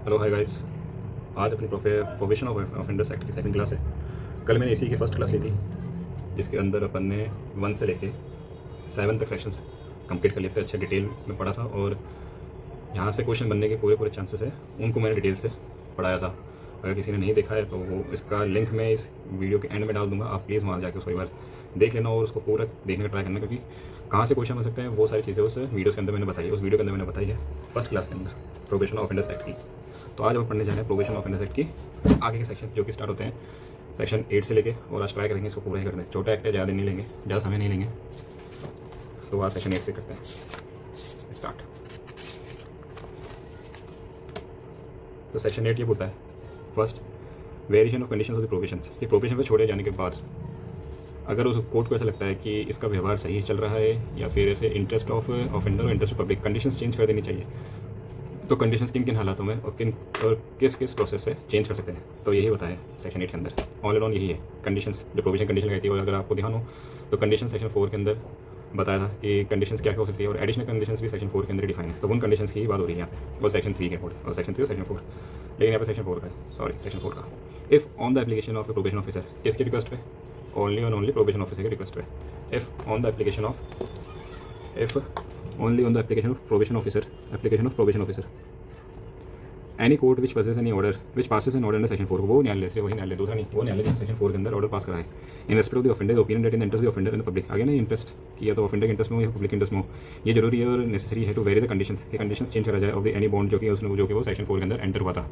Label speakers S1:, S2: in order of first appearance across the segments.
S1: Hello hi guys. आज अपनी probation of offenders act की सेकंड क्लास है। कल मैंने इसी की फर्स्ट क्लास ली थी, जिसके अंदर अपन ने 1 से लेके 7 तक सेक्शंस कंप्लीट कर लिए थे। अच्छे डिटेल में पढ़ा था और यहाँ से क्वेश्चन बनने के पूरे पूरे चांसेस है, उनको मैंने डिटेल से पढ़ाया था। अगर किसी ने नहीं देखा है तो वो इसका लिंक मैं इस वीडियो के एंड में डाल दूंगा। आप प्लीज़ वहाँ जाके उसको एक बार देख लेना और उसको पूरा देखने का ट्राई करना, क्योंकि कहाँ से क्वेश्चन बन सकते हैं वो सारी चीज़ें उस वीडियोस के अंदर मैंने बताई है, उस वीडियो के अंदर मैंने बताई है फर्स्ट क्लास के अंदर प्रोबेशन ऑफ ऑफेंडर्स एक्ट की। तो आज हम पढ़ने जा रहे हैं प्रोबेशन ऑफ ऑफेंडर्स एक्ट की आगे के सेक्शन, जो कि स्टार्ट होते हैं सेक्शन 8 से लेके, और आज ट्राई करेंगे इसको पूरा ही करते हैं। छोटा एक्ट है, ज़्यादा नहीं लेंगे, ज़्यादा समय नहीं लेंगे। तो आज सेक्शन 8 से करते हैं स्टार्ट। तो सेक्शन 8 ये बोलता है, first, variation of condition of the probation. ये प्रोबेशन पे छोड़े जाने के बाद अगर उस कोर्ट को ऐसा लगता है कि इसका व्यवहार सही चल रहा है या फिर ऐसे इंटरेस्ट ऑफ ऑफेंडर और interest of public, conditions change कर देनी चाहिए। तो कंडीशंस किन किन हालातों में और किस किस प्रोसेस से चेंज कर सकते हैं, तो यही बताया है सेक्शन 8 के अंदर। ऑल एंड ऑल यही है कंडीशंस, जो प्रोविजन कंडीशन कहती है। और अगर आपको ध्यान हो तो कंडीशन सेक्शन 4 के अंदर बताया था कि कंडीशंस क्या क्या हो सकती है, और एडिशनल कंडीशंस भी सेक्शन 4 के अंदर डिफाइन है। तो उन कंडीशंस की ही बात हो रही है यहाँ पे, और सेक्शन 3 के कोड, और सेक्शन 3 और सेक्शन 4, लेकिन यहाँ पे सेक्शन 4 का है, सॉरी सेक्शन 4 का। If on the application of probation officer, किसकी रिक्वेस्ट पे? Only on only probation officer की रिक्वेस्ट पे। If on the application of only on the application of probation officer any court which passes any order which passes an order under section 4, वो न्यायालय से, वही न्यायालय, दूसरा नहीं, वो न्यायालय सेक्शन 4 के अंदर ऑर्डर पास करा है इन respect of the offender opinion that in the interest of the offender and public. आगे ना इंटरेस्ट किया तो ऑफेंडर के इंटरेस्ट में हो या पब्लिक इंटरेस्ट में हो, ये जरूरी है और नेसेसरी है टू वेरी द कंडीशंस, के कंडीशंस चेंज करा जाए ऑफ द एनी बॉन्ड जो कि उसने जो कि वो सेक्शन 4 के अंदर एंटर हुआ था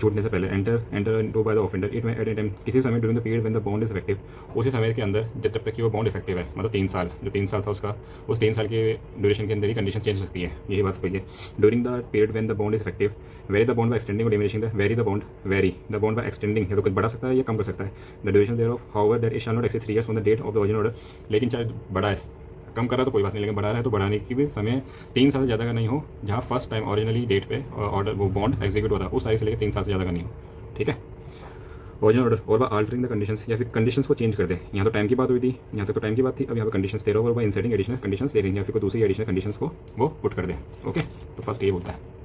S1: छूटने से पहले। Enter into by the offender it में एट ए टाइम, किसी समय during the period when the bond is effective, उसी समय के अंदर जब तक कि वो बॉन्ड इफेक्टिव है, मतलब 3 साल, जो 3 साल था उसका, उस 3 साल के ड्यूरेशन के अंदर ही कंडीशन चेंज हो सकती है। यही बात कही है। During the period when the bond is effective, vary the bond by extending और diminishing the, vary the bond by extending, है तो कुछ बढ़ा सकता है या कम कर सकता है। The duration thereof however that it shall not exceed 3 years from the date of the original order, लेकिन चाहे बड़ा है, कम कर रहा है तो कोई बात नहीं, लेकिन बढ़ा रहा है तो बढ़ाने की भी समय 3 साल से ज़्यादा का नहीं हो। जहाँ फर्स्ट टाइम ओरिजिनली डेट पे ऑर्डर वो बॉन्ड एग्जीक्यूट होता है उस तारीख से लेकर 3 साल से ज़्यादा का नहीं हो, ठीक है। ओरिजिनल ऑर्डर और अल्टरिंग द कंडीशंस, या फिर कंडीशंस को चेंज कर दे। यहाँ तो टाइम की बात हुई थी, यहाँ तक तो टाइम की बात थी, अब यहाँ पे कंडीशंस दे रहा हो और इंसर्टिंग एडिशनल कंडीशंस दे रही है, या फिर कोई दूसरी एडिशनल कंडीशंस को वो पुट कर दे। ओके, तो फर्स्ट ये बोलता है।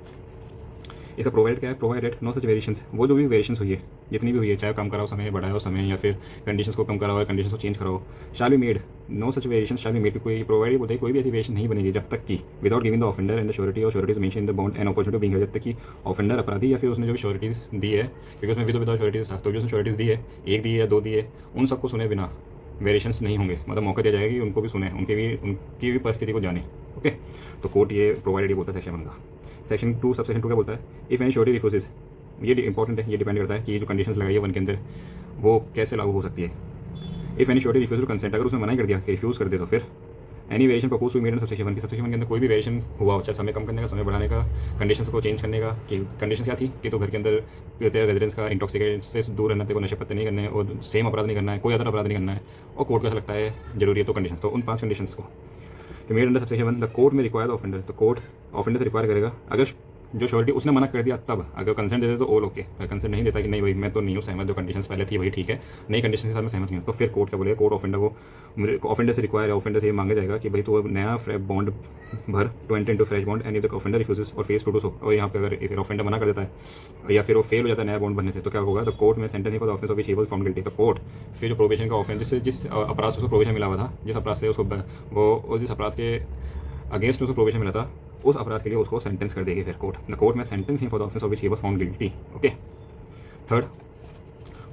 S1: इसका प्रोवाइड क्या है? प्रोवाइडेड नो सच वेरिएशंस, वो जो भी वेरिएशंस हुई है, जितनी भी हुई है, चाहे कम कराओ समय, बढ़ाओ समय, या फिर कंडीशंस को कम कराओ या कंडीशंस को चेंज कराओ, shall be made, no such variation shall be made, कोई प्रोवाइड बोलते हैं कोई भी ऐसी वेरिएशन नहीं बनेगी जब तक कि without giving the offender and the surety और sureties mention in the bond and opportunity being, जब तक कि ऑफेंडर अपराधी या फिर उसने जो भी श्योरिटीज दी है, क्योंकि उसमें विदाउट श्योरिटीज था, तो जो उसने श्योरिटीज दी है, 1 दी है या 2 दी है, उन सबको सुने बिना वेरिएशंस नहीं होंगे। मतलब मौका दिया जाएगा कि उनको भी सुने, उनकी भी परिस्थिति को जाने। ओके, तो कोर्ट ये प्रोवाइडेड बोलता है सेक्शन 1 का। सेक्शन 2 सब सेक्शन 2 क्या बोलता है? इफ़ एनी श्योरिटी रिफ्यूजेस, ये इंपॉर्टेंट है, ये डिपेंड करता है कि ये जो कंडीशंस लगाई है 1 के अंदर वो कैसे लागू हो सकती है। If any surety refuse to consent, अगर उसने मना ही कर दिया कि रिफ्यूज़ कर दे, तो फिर any variation propose to made in subsection 1 की, सबसेक्शन 1 के अंदर कोई भी वेरिएशन हुआ हो, चाहे समय कम करने का, समय बढ़ाने का, कंडीशंस को चेंज करने का, कि कंडीशंस क्या थी कि तो घर के अंदर तेरे रेजिडेंस का इंटॉक्सिकेट से दूर रहना, तेरे को नशे पत्ते नहीं करने और सेम अपराध नहीं करना है, कोई अदर अपराध नहीं करना है, और कोर्ट को ऐसा लगता है जरूरी है, तो कंडीशन, तो उन 5 कंडीशंस को made under subsection 1 the court में रिक्वायर द ऑफेंडर, तो कोर्ट ऑफेंडर से रिक्वायर करेगा, अगर जो श्योरिटी उसने मना कर दिया तब, अगर कंसेंट दे दे तो ऑल ओके, अगर कंसेंट नहीं देता कि नहीं भाई मैं तो नहीं हूँ सहमत, जो कंडीशंस पहले थी वही ठीक है, नई कंडीशन के साथ मैं सहमत नहीं हूँ, तो फिर कोर्ट क्या बोलेगा? कोर्ट ऑफेंडर को, ऑफेंडर से रिक्वायर है, ऑफेंडर से ये मांगा जाएगा कि भाई तो नया बॉन्ड भर, to enter into fresh bond, and if the offender refuses और फेस टू डू सो, और यहाँ पे अगर फिर ऑफेंडर मना कर देता है या फिर वो फेल हो जाता है नया बॉन्ड भरने से, तो क्या होगा? द कोर्ट में sentence for the offence of which he was found guilty, तो कोर्ट फिर जो प्रोबेशन का ऑफेंस, जिस अपराध से उसको प्रोबेशन मिला हुआ था, जिस अपराध से उसको वो जिस अपराध के अगेंस्ट उसको प्रोबेशन मिला था, उस अपराध के लिए उसको सेंटेंस कर देगी फिर कोर्ट। द कोर्ट में sentence he for the offence of which he was found guilty. Okay, third,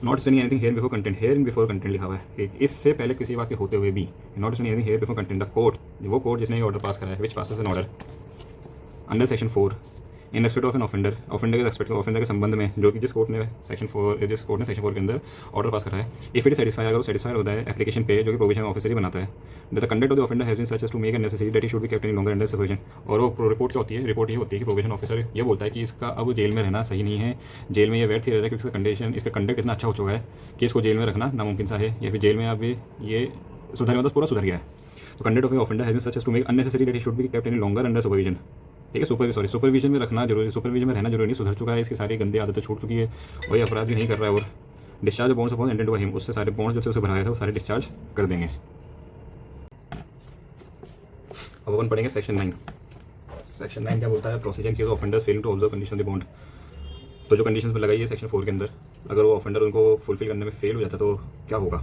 S1: not staying anything here before content, here in before content लिखा हुआ है कि इससे पहले किसी बात के होते हुए भी, not staying anything here before content, the court, वो कोर्ट जिसने ये ऑर्डर पास करा है, which passes an order under section 4 in respect of an offender, offender के रेस्पेक्ट, ऑफेंडर के संबंध में, जो कि जिस कोर्ट ने सेक्शन 4 के अंदर ऑर्डर पास करा है, इफ इट सेटिस्फाई, अगर वो सेटिस्फाइड होता है एप्लीकेशन पे, जो कि प्रोविजन ऑफिसर ही बनाता है, the conduct of the offender has been such as to make it necessary that he should be kept in longer under supervision, और वो रिपोर्ट क्या होती है? रिपोर्ट ये होती है कि प्रोविजन ऑफिसर ये बोलता है कि इसका अब जेल में रहना सही नहीं है, जेल में ये व्यर्थ ही रह रहा है, क्योंकि इसका कंडीशन, इसका कंडक्ट इतना अच्छा हो चुका है कि इसको जेल में रखना नामुमकिन सा है, या फिर जेल में अभी ये सुधर, मतलब पूरा सुधर गया है। तो conduct of the offender has been such as to make unnecessary that he should be kept in longer under supervision, ठीक है, सुपरविजन में रखना जरूरी, सुपरविजन में रहना जरूरी नहीं, सुधर चुका है, इसकी सारी गंदी आदतें छूट चुकी है, वही अपराध भी नहीं कर रहा है, और discharge bonds upon intend to him, उससे सारे बॉन्ड्स जो थे उसे भराया था वो सारे डिस्चार्ज कर देंगे। अब अपन पढ़ेंगे सेक्शन 9। सेक्शन 9 क्या बोलता है? Procedure case offenders failing to observe condition of the bond. तो जो कंडीशंस लगाई है सेक्शन 4 के अंदर, अगर वो ऑफेंडर उनको फुलफिल करने में फेल हो जाता तो क्या होगा।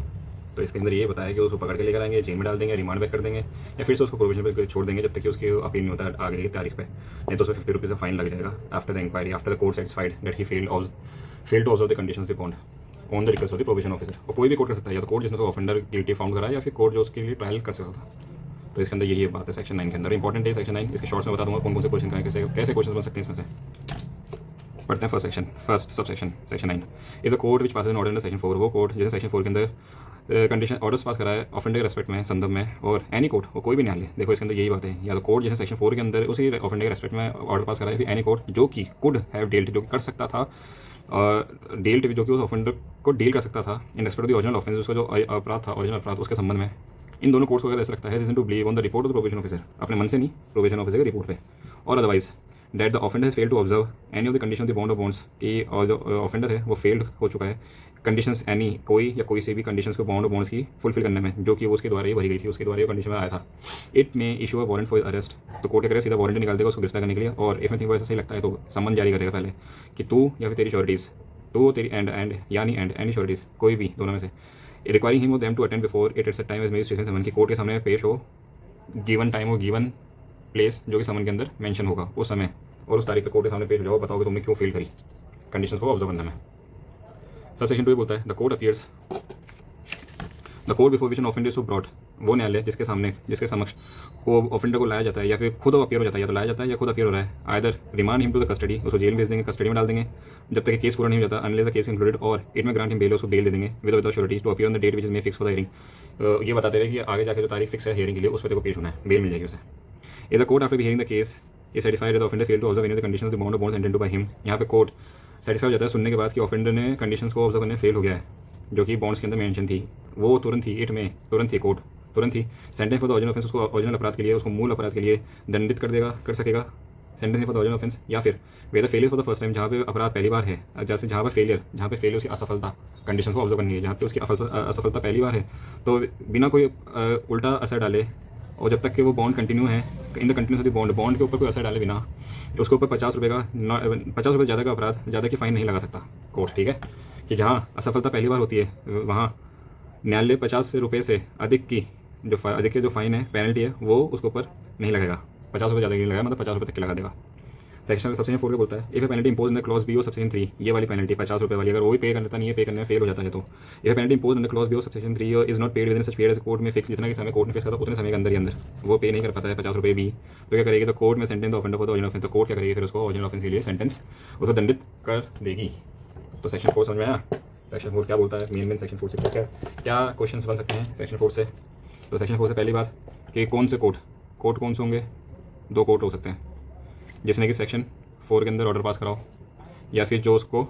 S1: तो इसके अंदर ये बताया कि उसको पकड़ के लेकर आएंगे, जेल में डाल देंगे, रिमांड बैक कर देंगे, या फिर से उसको प्रोविजन पे छोड़ देंगे जब तक कि उसकी अपील नहीं होता है आगे की तारीख पे। नहीं तो उसे 50 रुपीज़ का फाइन लग जाएगा after the inquiry, after the court satisfied that he fail to observe the conditions the bond on the request of the provision officer. और कोई भी कोर्ट कर सकता है, या तो कोर्ट जिसने उसको ऑफेंडर गिल्टी फाउंड करा, या फिर कोर्ट जो उसके लिए ट्रायल कर सकता था। तो इसके अंदर यही बात है सेक्शन 9 के अंदर। इंपॉर्टेंट है सेक्शन 9, इसके शॉर्ट्स में बता दूंगा कौन कौन से क्वेश्चन करें, कैसे क्वेश्चन बन सकते हैं इसमें से। पढ़ते हैं first subsection section 9 is a court which pass an order under section 4। वो कोर्ट जैसे सेक्शन 4 के अंदर कंडीशन ऑर्डर्स पास करा है ऑफेंडर के रेस्पेक्ट में, संदर्भ में, और एनी कोर्ट वो कोई भी न्यायालय। देखो इसके अंदर यही बात है, या तो कोर्ट जैसे सेक्शन 4 के अंदर उसी ऑफेंडर के रेस्पेक्ट में ऑर्डर पास करा है, फिर एनी कोर्ट जो कि कुड हैव डील्ड, जो कर सकता था, डील्ड जो कि उस ऑफेंडर को डील कर सकता था इन respect of the original offence, उसका जो अपराध था, ओरिजिनल अपराध, उसके संबंध में। इन दोनों कोर्ट्स को अगर ऐसा लगता है reason to believe on the report of the provision officer, अपने मन से नहीं, प्रोविजन ऑफिसर के रिपोर्ट पे, और otherwise that the offender has failed to observe any of the condition of the bond of bonds, कि और जो ऑफेंडर है वो फेल्ड हो चुका है कंडीशंस एनी कोई या कोई से भी कंडीशंस को बॉन्ड ऑफ बॉन्ड्स की फुलफिल करने में, जो कि वो उसके द्वारा ही भरी गई थी, उसके द्वारा ये कंडीशन में आया था। इट में issue a warrant for arrest, तो कोर्ट करेगा सीधा वारंट निकाल देगा उसको गिरफ्तार करने के लिए, और इफ एनीथिंग वैसा सही लगता है तो समन जारी करेगा पहले कि तू या फिर तेरी श्योरिटीज़, तो तेरी एंड यानी एंड एनी श्योरिटीज़, कोई भी दोनों में से, रिक्वायरिंग हिम और them to attend before it at time as magistrate's summon, की कोर्ट के सामने पेश हो, गिवन टाइम और गिवन प्लेस जो कि समन के अंदर मेंशन होगा उस समय, और उस तारीख पे कोर्ट के सामने पेश हो जाओ, बताओ कि तुमने क्यों फेल करी कंडीशंस को ऑब्जर्व करने में। सबसेक्शन 2 बोलता है the court appears the court before which N offender is brought, वो न्यायालय जिसके समक्ष को ऑफेंडर को लाया जाता है, या फिर खुद अपीयर हो जाता है, या तो लाया जाता है या खुद अपीयर हो रहा है, either remand him to the custody, उसको जेल भेज देंगे, कस्टडी में डाल देंगे जब तक केस पूरा नहीं हो जाता, अनलेस द केस इंक्लूडेड, और इट में ग्रांट हिम बेल, उसको बेल दे देंगे with surety to appear on the date which is may fix for the hearing. ये बताते हुए कि आगे जाकर जो तारीख फिक्स है हियरिंग के लिए उस पर तेरे को पेश होना है, बेल मिल जाएगी उसे। Is the court after hearing the case is certified the offender fail to observe any of the conditions of the bond of bonds intended by him. यहाँ पे कोर्ट सेटिस्फाई हो जाता है सुनने के बाद कि ऑफेंडर ने कंडीशंस को ऑब्जर्व करने फेल हो गया है, जो कि बॉन्ड्स के अंदर मेंशन थी, वो तुरंत ही इट में तुरंत ही कोर्ट तुरंत ही sentence for the original offence, उसको ओरिजिनल अपराध के लिए, उसको मूल अपराध के लिए दंडित कर सकेगा sentence for the original offence, या फिर whether failure for the first time, जहाँ पे अपराध पहली बार है, जैसे जहाँ पे फेलियर उसकी असफलता, कंडीशन को ऑब्जर्व करनी है, जहाँ पे उसकी असफलता पहली बार है, तो बिना कोई उल्टा असर डाले, और जब तक कि वो बॉन्ड कंटिन्यू है in the continuous of the bond के ऊपर कोई असर डाले बिना, उसके ऊपर 50 रुपये ज़्यादा का अपराध, ज़्यादा की फाइन नहीं लगा सकता कोर्ट। ठीक है, कि जहाँ असफलता पहली बार होती है वहाँ न्यायालय 50 रुपये से अधिक की जो फाइन है, पेनल्टी है, वो उसके ऊपर नहीं लगेगा, 50 रुपये ज़्यादा नहीं लगाएगा, मतलब 50 रुपये तक के लगा देगा। सेक्शन सबसेक्शन 4 बोलता है if penalty impose in the clause B of subsection 3, ये वाली पेनल्टी 50 रुपये वाली, अगर वो भी पे करता नहीं है, पे करने में फेल हो जाता है, तो if penalty impose in the clause B of subsection 3 is not paid within such period as court में फिक्स, जितना कि समय कोर्ट ने फिक्स करा उतने समय के अंदर ही अंदर वो पे नहीं कर पाता है 50 रुपये भी, तो क्या करेगी, तो कोर्ट में sentence offender for the original offence, तो कोर्ट क्या करेगी फिर उसको ओरिजिनल ऑफेंस के लिए सेंटेंस उसको दंडित कर देगी। तो सेक्शन 4 समझ में आया। सेक्शन 4 क्या बोलता है, मेन सेक्शन 4 से क्या क्वेश्चन बन सकते हैं सेक्शन 4 से। तो सेक्शन 4 से पहली बात कि कौन से कोर्ट कौन से होंगे, 2 कोर्ट हो सकते हैं, जिसने कि सेक्शन 4 के अंदर ऑर्डर पास कराओ, या फिर जो उसको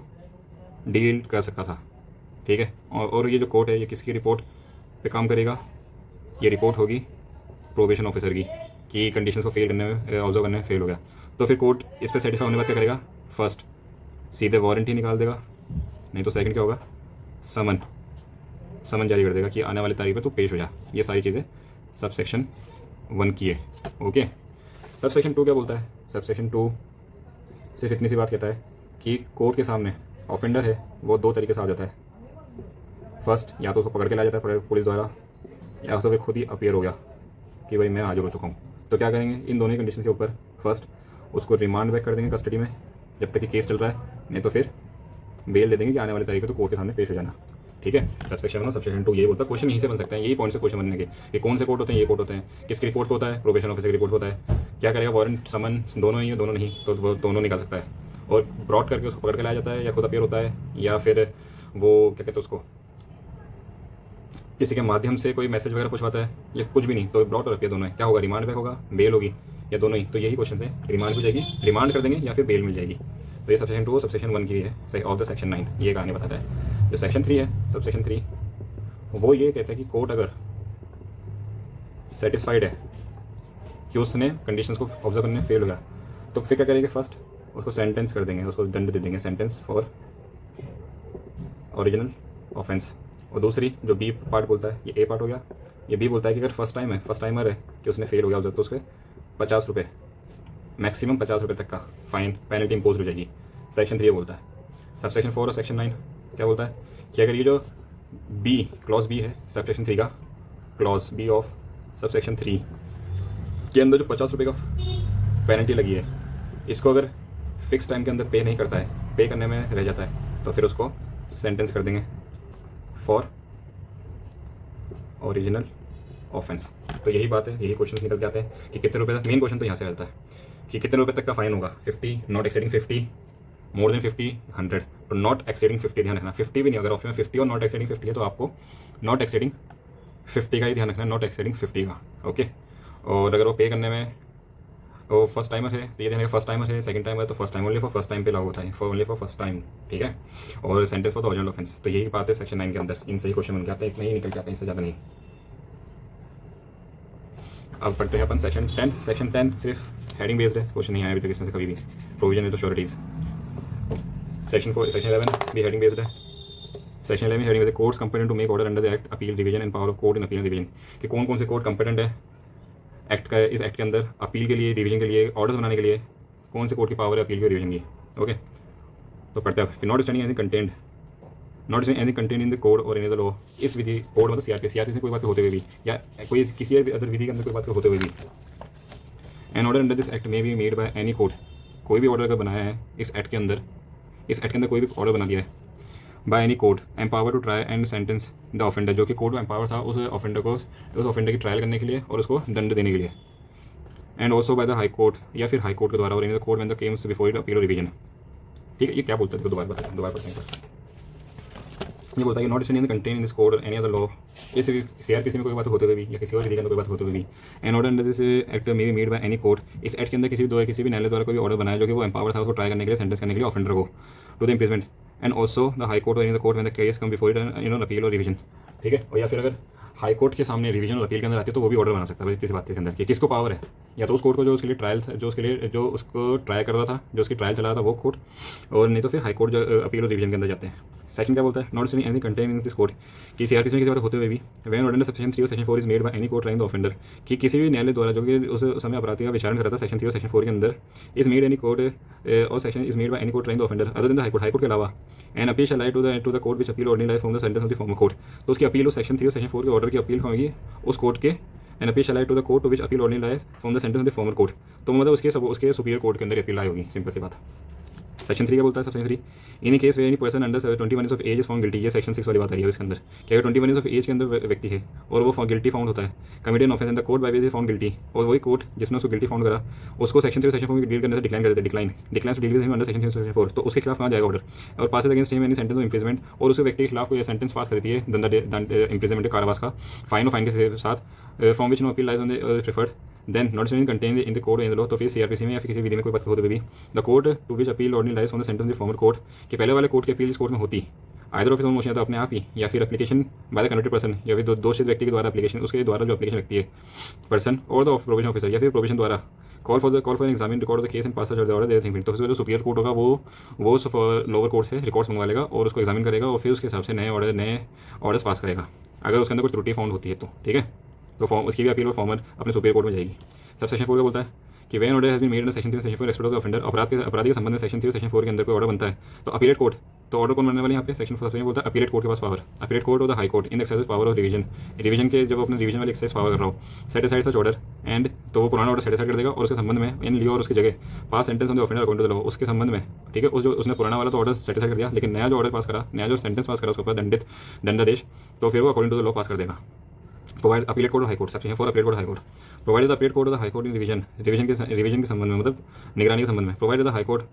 S1: डील कर सकता था। ठीक है, और ये जो कोर्ट है ये किसकी रिपोर्ट पे काम करेगा, ये रिपोर्ट होगी प्रोबेशन ऑफिसर की, कि कंडीशंस को फेल करने में ऑब्जर्व करने में फेल हो गया, तो फिर कोर्ट इस पर सेटिस्फाई होने के बाद क्या करेगा, फर्स्ट सीधे वारंट ही निकाल देगा, नहीं तो सेकंड क्या होगा, समन जारी कर देगा कि आने वाली तारीख पे तू पेश हो जा। ये सारी चीज़ें सब सेक्शन 1 की है। ओके, सब सेक्शन 2 क्या बोलता है, सब सेक्शन 2 सिर्फ इतनी सी बात कहता है कि कोर्ट के सामने ऑफेंडर है वो 2 तरीके से आ जाता है। फर्स्ट, या तो उसको पकड़ के लाया जाता है पुलिस द्वारा, या उसको खुद ही अपीयर हो गया कि भाई मैं हाजिर हो चुका हूँ, तो क्या करेंगे इन दोनों कंडीशन के ऊपर, फर्स्ट उसको रिमांड बैक कर देंगे कस्टडी में जब तक कि केस चल रहा है, नहीं तो फिर बेल दे देंगे कि आने वाली तारीख पे तो कोर्ट के सामने पेश हो जाना। ठीक है, सबसेक्शन 1 और सबसेक्शन 2 ये बोलता है। क्वेश्चन यहीं से बन सकते हैं, यही पॉइंट से क्वेश्चन बनने के, ये कौन से कोर्ट होते हैं, ये कोर्ट होते हैं, किसकी रिपोर्ट होता है, प्रोबेशन ऑफिसर की रिपोर्ट होता है, क्या करेगा वारंट समन दोनों ही है, दोनों नहीं, तो वो दोनों निकाल सकता है, और ब्रॉड करके उसको पकड़ के लाया जाता है, या खुद अपीयर होता है, या फिर वो क्या कहते हैं उसको किसी के माध्यम से कोई मैसेज वगैरह पूछवाता है, या कुछ भी नहीं, तो ब्रॉड और अपीयर दोनों है, क्या होगा, रिमांड बैक होगा, बेल होगी, या दोनों ही। तो यही क्वेश्चन है, रिमांड हो जाएगी, रिमांड कर देंगे, या फिर बेल मिल जाएगी। तो ये सबसेक्शन 2 और सबसेक्शन 1 की है ऑफ द सेक्शन 9, ये कहानी बताता है। जो सेक्शन 3 है, सबसेक्शन 3 वो ये कहता है कि कोर्ट अगर सेटिस्फाइड है कि उसने कंडीशंस को ऑब्जर्व करने में फेल हो गया, तो फिर क्या करेंगे, फर्स्ट उसको सेंटेंस कर देंगे, उसको दंड दे देंगे, सेंटेंस फॉर ओरिजिनल ऑफेंस। और दूसरी जो बी पार्ट बोलता है, ये ए पार्ट हो गया, ये बी बोलता है कि अगर फर्स्ट टाइमर है कि उसने फेल हो गया तो उसके 50 रुपये मैक्सिमम 50 रुपये तक का फाइन पेनल्टी इंपोज हो जाएगी। सेक्शन 3 बोलता है सबसेक्शन 4 और सेक्शन 9 क्या बोलता है कि अगर ये जो बी क्लॉज बी है सबसेक्शन 3 का, क्लॉज बी ऑफ सबसेक्शन 3 के अंदर जो 50 रुपये का पेनल्टी लगी है, इसको अगर फिक्स टाइम के अंदर पे नहीं करता है, पे करने में रह जाता है, तो फिर उसको सेंटेंस कर देंगे फॉर ओरिजिनल ऑफेंस। तो यही बात है, यही क्वेश्चन निकल के आते हैं कि कितने रुपए तक, मेन क्वेश्चन तो यहाँ से आता है कि कितने रुपए तक का फाइन होगा। 50, नॉट एक्सीडिंग 50, मोर देन 50, 100। तो नॉट एक्सीडिंग 50 ध्यान रखना, 50 भी नहीं, अगर ऑप्शन में 50 और नॉट एक्सीडिंग 50 है तो आपको नॉट एक्सीडिंग 50 का ही ध्यान रखना है, नॉट एक्सीडिंग 50 का। ओके, और अगर वो पे करने में वो फर्स्ट टाइमर है तो ये ध्यान फर्स्ट टाइमर है, सेकंड टाइमर तो first time only for first time पे लागू होता है, for only for first time, ठीक है। और sentence for the original offence. तो यही बात है सेक्शन 9 के अंदर, इनसे ही क्वेश्चन बन के आते हैं, इतना ही निकल के आते हैं, इससे ज़्यादा नहीं। अब पढ़ते हैं अपन सेक्शन 10। सेक्शन 10 सिर्फ हेडिंग बेस्ड है, क्वेश्चन नहीं आया अभी तक इसमें से कभी भी। प्रोविजन है तो श्योरिटीज। सेक्शन 11 भी हेडिंग बेस्ड है। Section 11 heading based, courts competent to make order under the act, appeal division and power of court in appeal division. कि कौन कौन से कोर्ट कंपेटेंट है एक्ट का, इस एक्ट के अंदर अपील के लिए, डिवीजन के लिए, ऑर्डर्स बनाने के लिए कौन से कोर्ट की पावर है अपील की और डिवीजन की। ओके, तो पढ़ते हैं कि not standing any content, not any content in the code और इन द लॉ। इस विधि, कोड मतलब सीआरपी से कोई बात होते हुए भी, या कोई किसी अदर विधि के अंदर कोई बात होते हुए भी, an order under this act may be made by any court. कोई भी ऑर्डर अगर बनाया है इस एक्ट के अंदर, इस एक्ट के अंदर कोई भी ऑर्डर बना दिया है by any court empower to try and sentence the offender, जो कि कोर्ट एम्पावर था उस ऑफेंडर को, उस ऑफेंडर की ट्रायल करने के लिए और उसको दंड देने के लिए। And also by the high court, या फिर हाई कोर्ट के द्वारा, और in the court when the Kemps before it appeal और रिवीजन। ठीक है, ये क्या बोलता है, दोबारा बताते हैं, दोबारा पढ़ते हैं। ये बोलता है कि not standing contain in this code और एनी अदर लॉ, इस सीआरपीसी में कोई बात होते हुए भी या किसी और विधि के अंदर कोई बात होते हुए भी, an order under this act may be made by any court, इस एक्ट के अंदर किसी भी न्यायालय द्वारा कोई ऑर्डर बनाया जो कि वो एम्पावर था उसको ट्राई करने के लिए, सेंटेंस करने के लिए ऑफेंडर को to the imprisonment, and also the high court और in the court when the case come before it in appeal और रिवीजन। ठीक है, और या फिर अगर हाई कोर्ट के सामने रिवीजन और अपील के अंदर आती है तो वो भी ऑर्डर बना सकता है। बस इतनी सी बात के अंदर कि किसको पावर है, या तो उस कोर्ट को जो उसके लिए ट्रायल, जो उसको ट्राई कर रहा था, जो उसकी ट्रायल चला रहा था वो कोर्ट, और नहीं तो फिर हाई कोर्ट जो अपील और रिवीजन के अंदर जाते हैं। सेकंड क्या बोलता है, not any contain in this court, कि सीआरपीसी में किसी बात होते हुए भी, व्हेन ऑर्डर सेक्शन 3 और section 4 is made by any court trying the offender, कि किसी भी न्यायालय द्वारा जो कि उस समय अपराधी का विचारण कर रहा था सेक्शन 3 और सेक्शन 4 के अंदर, इज मेड एनी कोर्ट और section is made by any court trying the offender other than the high court के अलावा, and appeal shall lie to the court which appeal ordinary from the sentence of the former court. तो उसकी appeal उस section 3 और section 4 के order की appeal होगी उस कोर्ट के, and appeal shall lie to the court to which appeal ordinary lies from the sentence of the former court. तो मतलब उसके सुपीरियर कोर्ट के अंदर अपील आई होगी, सिंपल सी बात। सेक्शन 3 क्या बोलता है, section 3, in case way any person under 21 years of age is found guilty, ये सेक्शन 6 वाली बात है इसके अंदर, कि अगर 21 ईयर्स ऑफ एज के अंदर व्यक्ति है और वो गिल्टी फाउंड होता है, committed an offence in the court by which found guilty, और वही कोर्ट जिसने उसको गिल्टी फाउंड करा उसको सेक्शन 3 सेक्शन 4 में डील करने से डिक्लाइन कर देते हैं, decline to deal with him under section 3 section 4, तो उसके खिलाफ कहाँ जाएगा ऑर्डर, और pass against him any sentence of imprisonment, और उस व्यक्ति के खिलाफ कोई सेंटेंस पास कर देती है दंड इम्प्रिजमेंट कारावास का, फाइन और फाइन के साथ, from which no appeal lies on the preferred, then not contain in the code in the law. तो फिर सीआरपीसी में या फिर किसी विधि में कोई बात होते हुए भी, the court to which appeal ordinary lies on the sentence of the former court, कि पहले वाले कोर्ट की अपील इस कोर्ट में होती आइदर ऑफिस ऑन मोशन, तो अपने आप ही, या फिर application by the converted person, या फिर दोषित व्यक्ति के द्वारा एप्लीकेशन, उसके द्वारा जो एप्लीकेशन लगती है पर्सन, और द प्रोविजन ऑफिसर, या फिर प्रोविजन द्वारा call for examine record of the case and pass of the order thing. तो जो सुपीरियर कोर्ट होगा वो लोअर कोर्ट से रिकॉर्ड्स मंगवा लेगा और उसको एग्जामिन करेगा और फिर उसके हिसाब से नए ऑर्डर्स पास करेगा अगर उसके अंदर कोई त्रुटि फाउंड होती है तो। ठीक है, तो उसकी भी अपील और फॉर्मर अपने सुपीरियर कोर्ट में जाएगी। सब सेक्शन 4 बोलता है कि when order has been made in section 3 section 4 respect of the offender, अपराधी के संबंध में सेक्शन 3 और सेक्शन 4 के अंदर कोई ऑर्डर बनता है तो अपीलेट कोर्ट, तो ऑर्डर कौन बनने वाले यहाँ पे, सेक्शन 4 बोलता है अपीलेट कोर्ट के पास पावर, अपीलेट कोर्ट और the high court in excess power of division के जब अपने डिवीजन वाले एक्सेस पावर कर रहा हो, set aside such order and, तो वो पुराना ऑर्डर सेट असाइड कर देगा और उसके संबंध में इन लियो और उसकी जगह pass sentence on the offender according to the law, उसके संबंध में। ठीक है, उसने पुराना वाला तो ऑर्डर सेट असाइड कर दिया, लेकिन नया जो ऑर्डर पास करा, नया जो सेंटेंस पास करा उसके ऊपर दंडादेश, तो फिर वो according to the law pass कर देगा। प्रोवाइड अपीलेट कोर्ट और high court, section 4 appellate court और high court, provide the appellate court और the high court in revision के संबंध में, मतलब निगरानी के संबंध में, provide the high court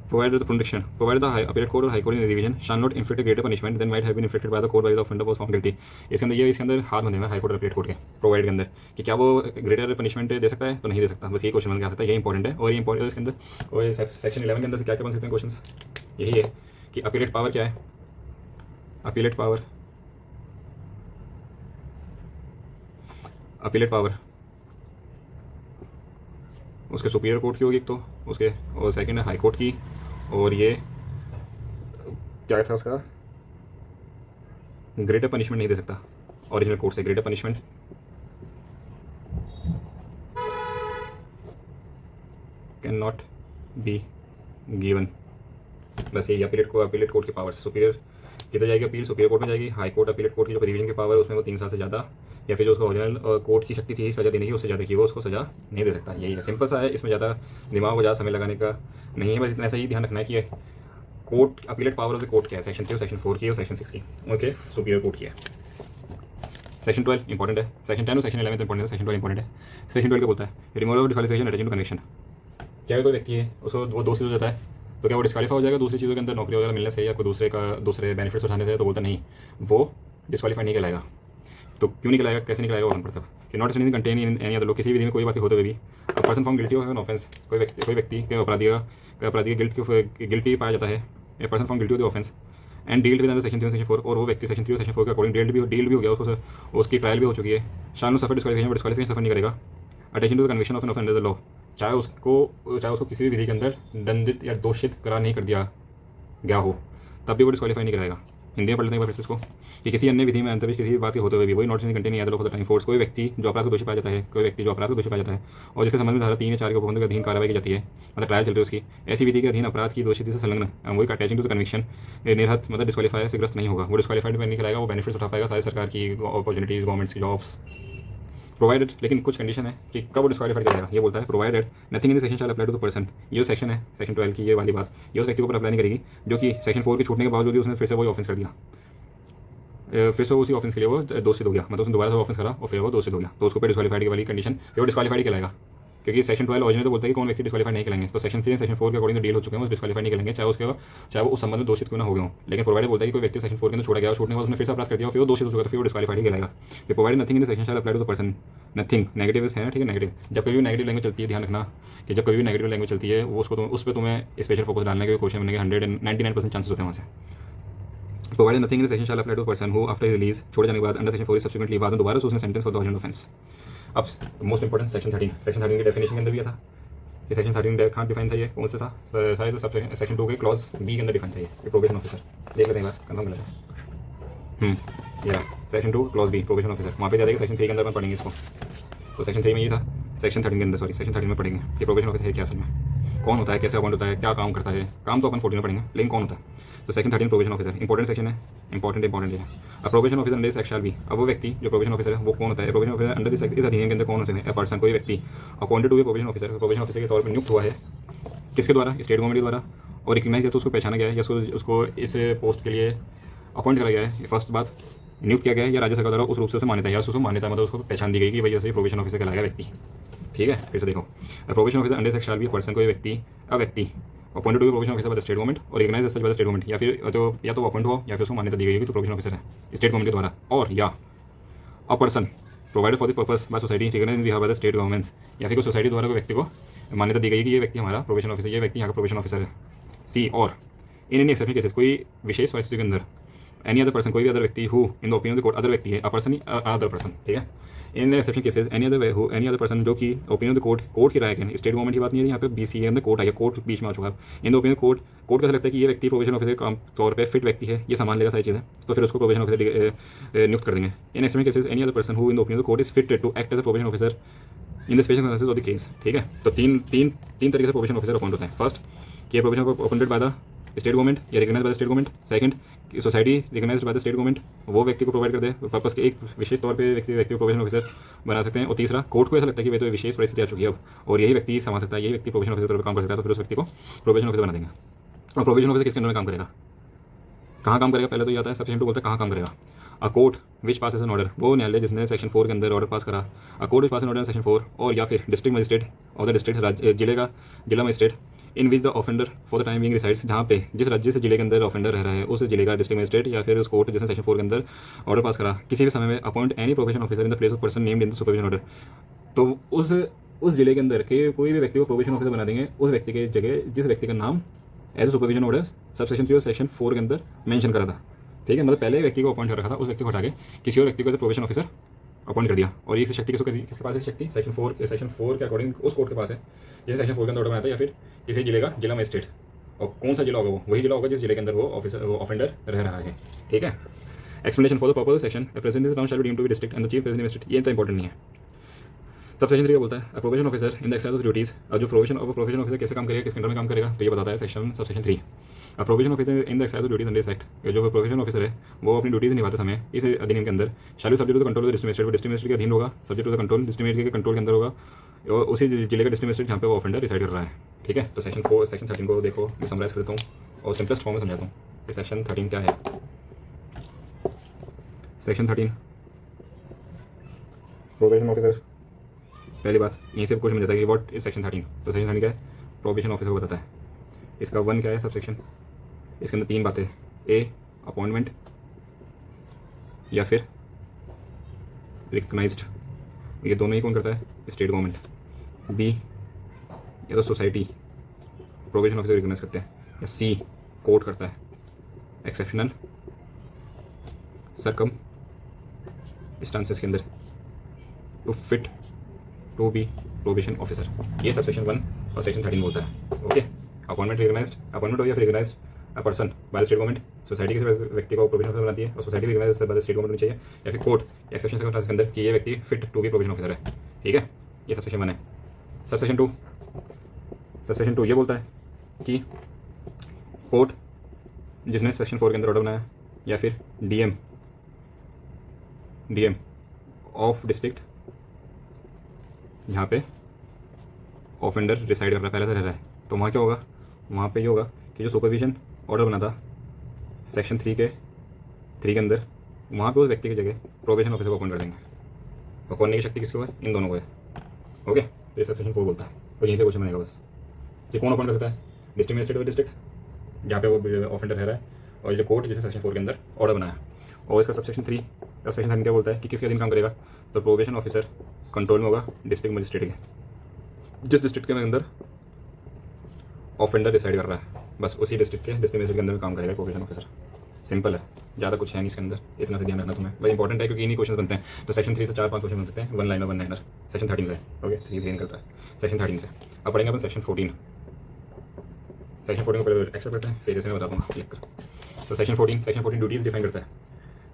S1: provide the protection, provide the appellate court और high court in revision shall not inflict greater punishment than might have been inflicted by the court by the offender was found guilty. इसके अंदर हाथ बंधे हुए high court और appellate court के provide के अंदर कि क्या वो ग्रेटर पनिशमेंट दे सकता है तो नहीं दे सकता, बस ये क्वेश्चन बन के आ सकता है, ये इंपॉर्टेंट है। और ये इंपॉर्टेंट इसके अंदर, और सेक्शन 11 के अंदर से क्या क्या बन सकते हैं क्वेश्चन, यही है कि अपीलेट पावर क्या है, अपीलेट पावर उसके सुपीरियर कोर्ट की होगी एक तो उसके, और सेकंड है हाई कोर्ट की, और ये क्या था उसका, ग्रेटर पनिशमेंट नहीं दे सकता ओरिजिनल कोर्ट से, greater punishment can not be given बस यही अपीलेट कोर्ट की पावर सुपीरियर किधर जाएगी, अपील सुपीरियर कोर्ट में जाएगी। हाई कोर्ट अपीलेट कोर्ट की जो रिवीजन की पावर है उसमें वो 3 साल से ज़्यादा या फिर जो उसको ओरिजिनल कोर्ट की शक्ति थी सज़ा देने की उससे ज़्यादा की वो उसको सज़ा नहीं दे सकता। यही है, सिंपल सा है, इसमें ज़्यादा दिमाग को ज़्यादा समय लगाने का नहीं है। बस इतना ऐसा ही ध्यान रखना है कि court appellate power of the court क्या है, सेक्शन 3 और सेक्शन 4 की और सेक्शन 6 की। ओके, सुपीरियर कोर्ट की है। सेक्शन 12 इंपॉर्टेंट है, सेक्शन 10 और सेक्शन 11 इंपॉर्टेंट है, सेक्शन 12 इंपॉर्टेंट है। सेक्शन 12 क्या बोलता है, removal of disqualification attaching to conviction. क्या कोई व्यक्ति है उसको वो दोषी हो जाता है तो क्या वो डिस्क्वालीफाई हो जाएगा दूसरी चीज़ों के अंदर नौकरी वगैरह मिलने से या कोई दूसरे बेनिफिट्स उठाने से, तो बोलता नहीं, वो डिस्क्वालीफाई नहीं कहलाएगा। तो क्यों नहीं कहलाएगा, कैसे नहीं कहलाएगा, वो पड़ता कि not any contain in any other law, किसी विधि में कोई बात होते हुए भी a person form guilty of an offence, कोई व्यक्ति के अपराधी गिल्टी पाया जाता है, a person form guilty of the offence and dealt with under section 3 और सेक्शन 4, और वो व्यक्ति सेक्शन 3 और सेक्शन 4 के अकॉर्डिंग डील भी हो गया, उसकी ट्रायल भी हो चुकी है, शान सफर डिस्क्वालिफिकेशन सफर नहीं करेगा attention to the conviction of an offence under the law, चाहे उसको किसी भी विधि के अंदर दंडित या दोषित करार नहीं कर दिया गया हो तब भी वो डिस्क्वालीफाई नहीं कराएगा। हिंदी में पढ़ लेते हैं फिर इसको कि किसी अन्य विधि में अंतर्विश किसी बात के होते हुए भी वही नॉट कंटेन याद रखो टाइम फोर्स, कोई व्यक्ति जो अपराध को दोषी पाया जाता है, और जिसके संबंध में धारा 3 या 4 के उपबंध के अधीन कार्रवाई की जाती है, मतलब ट्रायल चलती है उसकी, ऐसी विधि के अधीन अपराध की दोषिता से संलग्न वही अटैचिंग टू द कन्विक्शन निर्हत मतलब डिस्क्वालीफाई से ग्रस्त नहीं होगा, वो डिस्क्वालीफाइड नहीं कराएगा, वो बेनिफिट्स उठा पाएगा सारी सरकार की अपॉर्चुनिटीज, गवर्नमेंट्स की जॉब्स प्रोवाइडेड। लेकिन कुछ कंडीशन है कि कब वो डिस्क्वालीफाइड करेगा, ये बोलता है provided nothing in the section shall apply to the person. ये सेक्शन है सेक्शन 12 की, ये वाली बात ये उस व्यक्ति को अप्लाई नहीं करेगी जो कि सेक्शन 4 के छूटने के बावजूद उसने फिर से वही ऑफेंस कर दिया, फिर से उसी ऑफेंस के लिए वो दोषित हो गया, मतलब उसने दोबारा से ऑफेंस करा और फिर वो दोषित हो गया, तो उसको डिस्क्वालीफाइड की वाली कंडीशन फिर वो डिस्क्वालीफाइड कहलाएगा, क्योंकि सेक्शन 12 ओरिजिनल तो बोलता है कि कौन व्यक्ति डिस्क्वालीफाइड नहीं करेंगे, तो सेक्शन 3 सेक्शन 4 के अकॉर्डिंग डील हो चुके हैं, वो डिस्क्वालीफाइड नहीं करेंगे, चाहे वो उस संबंध में दोषित क्यों ना हो गए हों। लेकिन प्रोवाइडेड बोलता है कि कोई व्यक्ति सेक्शन 4 के अंदर छोड़ा गया और छूटने के बाद उसने फिर से अपराध कर दिया और फिर वो दोषित हो चुका, तो फिर वो डिस्क्वालीफाइड कहलाएगा। ये provided nothing in the section shall apply to the person, nothing negative है ना, ठीक है, नेगेटिव जब कभी भी नेगेटिव लैंग्वेज चलती है, ध्यान रखना कि जब कभी भी नेगेटिव लैंग्वेज चलती है वो उस पर तुम्हें स्पेशल फोकस डालने के क्वेश्चन बनने के 199% चांसेस होते हैं वहाँ से। Provided nothing in the section shall apply to person who after release छोड़े जाने के बाद अंडर सेक्शन 4 सब्सिक्वेंटली बाद में दोबारा से उसने sentence for the original offence. अब मोस्ट इंपॉर्टेंट सेक्शन 13 की डेफिनेशन के अंदर भी था, ये सेक्शन 13 कहाँ डिफाइन था, ये कौन सा था, शायद सब सेक्शन 2 के क्लॉज बी के अंदर डिफाइन था, ये प्रोबेशन ऑफिसर देख लेते हैं एक बार कंफर्म कर लेते हैं। ये section 2 clause B probation officer, वहाँ पे जाएगा सेक्शन 3 के अंदर में पढ़ेंगे इसको, तो सेक्शन 3 में ये था, सेक्शन 13 के अंदर सेक्शन 13 में पढ़ेंगे कि प्रोबेशन ऑफिसर है क्या असल में, कौन होता है, कैसे अपॉइंट होता है, क्या काम करता है, काम तो अपन 14 में पढ़ेंगे लेकिन कौन होता है, तो section 13 probation officer important section है, इंपॉर्टेंट है। अब probation officer under section B, अब वो व्यक्ति जो प्रोबेशन ऑफिसर है वो कौन होता है, प्रोबेशन ऑफिसर अंडर इस अधिनियम के अंदर कौन होते हैं, पर्सन कोई व्यक्ति अपॉइंटेड हुए प्रोबेशन ऑफिसर के तौर पर नियुक्त हुआ है, किसके द्वारा, स्टेट गवर्नमेंट द्वारा, और रिकग्नाइज या तो उसको पहचाना गया है या उसको इस पोस्ट के लिए अपॉइंट करा गया है, फर्स्ट बात नियुक्त किया गया है, या राज्य सरकार द्वारा उस रूप से मान्यता या उसको मान्यता मतलब उसको पहचान दी गई कि भाई जैसे प्रोबेशन ऑफिसर कहलाएगा व्यक्ति, ठीक है। फिर से देखो, probation officer under section B person कोई व्यक्ति अपॉइंटेड हुए probation officer by the state government और recognise as such by the state government, या तो अपॉइंट हो या फिर उसको मान्यता दी गई होगी तो प्रोबेशन ऑफिसर है स्टेट गवर्नमेंट के द्वारा, और या a person provided for the purpose by society recognise by the state governments, या फिर कोई सोसाइटी द्वारा कोई व्यक्ति को मान्यता दी गई कि ये व्यक्ति हमारा प्रोबेशन ऑफिसर, ये व्यक्ति यहाँ का प्रोबेशन ऑफिसर है। सी और इन एनी एक्सेप्शनल केसेस, कोई विशेष परिस्थिति के अंदर एनी अदर पर्सन कोई भी अदर व्यक्ति who in the opinion of the court, other व्यक्ति है, a person he other person, ठीक है। In exception cases any other person जो कि ओपिनियन ऑफ द कोर्ट की राय के स्टेट गवर्नमेंट की बात नहीं है, यहाँ पे बीसी अंदर कोर्ट आया, कोर्ट बीच में आ चुका है, इन द ओपिनियन कोर्ट कैसा लगता है कि ये व्यक्ति प्रोबेशन ऑफिसर के तौर पर फिट व्यक्ति है, ये सामान लेगा सारी चीज़ें, तो फिर उसको प्रोबेशन ऑफिसर नियुक्त कर देंगे। In exception cases any other person who in the opinion of the court is fit to act as a probation officer in the special circumstances of the case, ठीक है। तो तीन तरीके से प्रोबेशन ऑफिसर अपॉइंट होता है। First कि probation appointed by the state government या recognise by the state government. Second society recognised by the state government, वो व्यक्ति को प्रोवाइड कर दे पर्पस के एक विशेष तौर पे व्यक्ति को प्रोबेशन ऑफिसर बना सकते हैं। और तीसरा कोर्ट को ऐसा लगता है कि भाई तो विशेष परिस्थिति आ चुकी है अब और यही व्यक्ति संभाल सकता है, यही व्यक्ति प्रोबेशन ऑफिसर के तौर पर काम कर सकता है, तो फिर उस व्यक्ति को प्रोबेशन ऑफिसर बना देंगे। और प्रोबेशन ऑफिसर किसके अंडर में काम करेगा, कहाँ काम करेगा, पहले तो ये आता है सेक्शन 2 बोलता है कहाँ काम करेगा। A court which passes an order, वो न्यायालय जिसने सेक्शन 4 के अंदर ऑर्डर पास करा, a court which pass an order section 4, और या फिर डिस्ट्रिक्ट मजिस्ट्रेट और द डिस्ट्रिक्ट जिला magistrate in which the offender for the time being resides, जहाँ पे जिस राज्य से जिले के अंदर ऑफेंडर रह रहा है उस जिले का डिस्ट्रिक्ट मजिस्ट्रेट या फिर उस कोर्ट जिसने सेक्शन 4 के अंदर ऑर्डर पास करा, किसी भी समय में appoint any probation officer in the place of person named in the supervision order, तो उस जिले के अंदर के कोई भी व्यक्ति को प्रोबेशन ऑफिसर बना देंगे उस व्यक्ति के जगह जिस व्यक्ति का नाम as a supervision order sub section 3 और सेक्शन 4 के अंदर मेंशन करा था, ठीक है। मतलब पहले व्यक्ति को अपॉइंट कर रखा था, उस व्यक्ति को हटा के किसी और व्यक्ति को प्रोबेशन ऑफिसर अपॉइंट कर दिया। और ये शक्ति किसके पास है, शक्ति सेक्शन 4 के अकॉर्डिंग उस कोर्ट के पास है जैसे सेक्शन 4 के अंदर ऑर्डर बनाता है, या फिर किसी जिले का जिला मजिस्ट्रेट, और कौन सा जिला होगा वो वही जिला होगा जिस जिले के अंदर वो ऑफेंडर रह रहा है, ठीक है। Explanation for the purpose section present town shall be deemed to be district and the chief president magistrate, ये तो इंपॉर्टेंट नहीं है। सब सेक्शन 3 बोलता है probation officer in the exercise of duties, और जो प्रोबेशन ऑफिसर कैसे काम करेगा, किस अंडर में काम करेगा, तो ये बताता है सब section 3। Provision officer in the excise duties under act, जो प्रोविजन ऑफिसर है वो अपनी ड्यूटीज निभाते समय इस अधिनियम के अंदर shall subject to control of district magistrate, district magistrate के अधीन होगा, subject to the control district magistrate के कंट्रोल के अंदर होगा, और उसी जिले का डिस्ट्रिक्ट मजिस्ट्रेट जहाँ पे वो ऑफेंडर डिसाइड कर रहा है। ठीक है, तो सेक्शन 13 को देखो, मैं समराइज कर देता हूँ और सिंपलेस्ट फॉर्म में समझाता हूँ कि सेक्शन 13 क्या है। सेक्शन 13 प्रोबेशन ऑफिसर, पहली बात यहीं से क्वेश्चन जाता है कि व्हाट इज सेक्शन 13। तो सेक्शन 13 क्या है, प्रोबेशन ऑफिसर को बताता है। इसका 1 क्या है, सब सेक्शन, इसके अंदर 3 बातें, ए अपॉइंटमेंट या फिर रिकग्नाइज्ड, ये दोनों ही कौन करता है, स्टेट गवर्नमेंट। बी या तो सोसाइटी प्रोबेशन ऑफिसर रिकग्नाइज करते हैं, या सी कोर्ट करता है। एक्सेप्शनल सरकम स्टांसेस के अंदर to fit to be probation officer, ये सब सेक्शन 1 और सेक्शन 13 बोलता है। ओके, अपॉइंटमेंट रिकग्नाइज्ड, अपॉइंटमेंट हो या फिर recognised a person by the state government, society किसी व्यक्ति को प्रोबेशन ऑफिसर बनाती है और society recognise by the state government होनी चाहिए, या फिर कोर्ट एक्सेप्शन सर्कमस्टेंस के अंदर कि ये व्यक्ति fit to be probation officer है। ठीक है, ये सब सेक्शन 1 है। सब सेक्शन 2 ये बोलता है कि कोर्ट जिसने सेक्शन 4 के अंदर ऑर्डर बनाया, या फिर डीएम ऑफ डिस्ट्रिक्ट जहाँ पे ऑफेंडर रिसाइड कर रहा है, पहले से रह रहा है, तो वहाँ क्या होगा, वहाँ पे ये होगा कि जो सुपरविजन ऑर्डर बना था सेक्शन 3 के अंदर, वहाँ पे उस व्यक्ति की जगह प्रोबेशन ऑफिसर को अपॉइंट कर देंगे। और करने की शक्ति किसको है, इन दोनों को है। ओके, तो ये सेक्शन 4 बोलता है, तो यहीं से क्वेश्चन बनेगा बस कि कौन अपॉइंट कर सकता है, डिस्ट्रिक्ट मजिस्ट्रेट डिस्ट्रिक्ट जहाँ पे वो ऑफेंडर रह रहा है, और जो कोर्ट जिसे सेक्शन 4 के अंदर ऑर्डर बनाया। और इसका सब सेक्शन 3 और सेक्शन 13 क्या बोलता है कि किसके अधीन काम करेगा, तो प्रोबेशन ऑफिसर कंट्रोल में होगा डिस्ट्रिक्ट मजिस्ट्रेट के, जिस डिस्ट्रिक्ट के अंदर ऑफेंडर डिसाइड कर रहा है, बस उसी डिस्ट्रिक्ट मजिस्ट्रेट के अंदर काम करेगा प्रोबेशन ऑफिसर। सिंपल है, ज़्यादा कुछ है नहीं इसके अंदर, इतना से ध्यान रखना तुम्हें भाई, इंपॉर्टेंट है क्योंकि इन्हीं क्वेश्चन बनते हैं। तो सेक्शन 3 से 4-5 क्वेश्चन बन सकते हैं, 1 लाइनर 1 लाइनर सेक्शन 13 से। ओके, 3 निकल रहा है सेक्शन 13 से। अब पढ़ेंगे अपन सेक्शन 14। सेक्शन 14 को पहले एक्सेप्ट करते हैं, फिर इसे मैं बता दूँगा क्लिक कर। तो सेक्शन 14 ड्यूटीज डिफाइन करता है।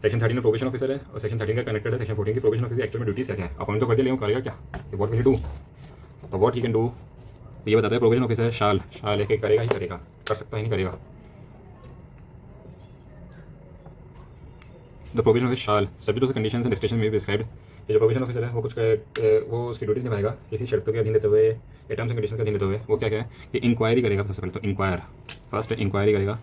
S1: सेक्शन 13 में प्रोबेशन ऑफिसर है और सेक्शन 13 का कनेक्टेड है सेक्शन 14 की। प्रोबेशन ऑफिसर एक्चुअल में ड्यूटीज क्या है, अपॉइंट तो कर दिया, लेकिन करेगा क्या, व्हाट विल ही डू, तो व्हाट ही कैन डू ये बताता है। प्रोबेशन ऑफिसर शाल है कि करेगा ही करेगा, कर सकता ही नहीं करेगा। The probation officer shall subject to the conditions and restrictions में बी प्रिस्क्राइब्ड, कि जो प्रोबेशन ऑफिसर है वो वो उसकी ड्यूटीज निभाएगा किसी शर्तों के अधीन लेते हुए या टर्म्स एंड कंडीशन के अधीन लेते हुए। वो क्या है कि इंक्वायरी करेगा, सबसे पहले तो इंक्वायर, फर्स्ट इंक्वायरी करेगा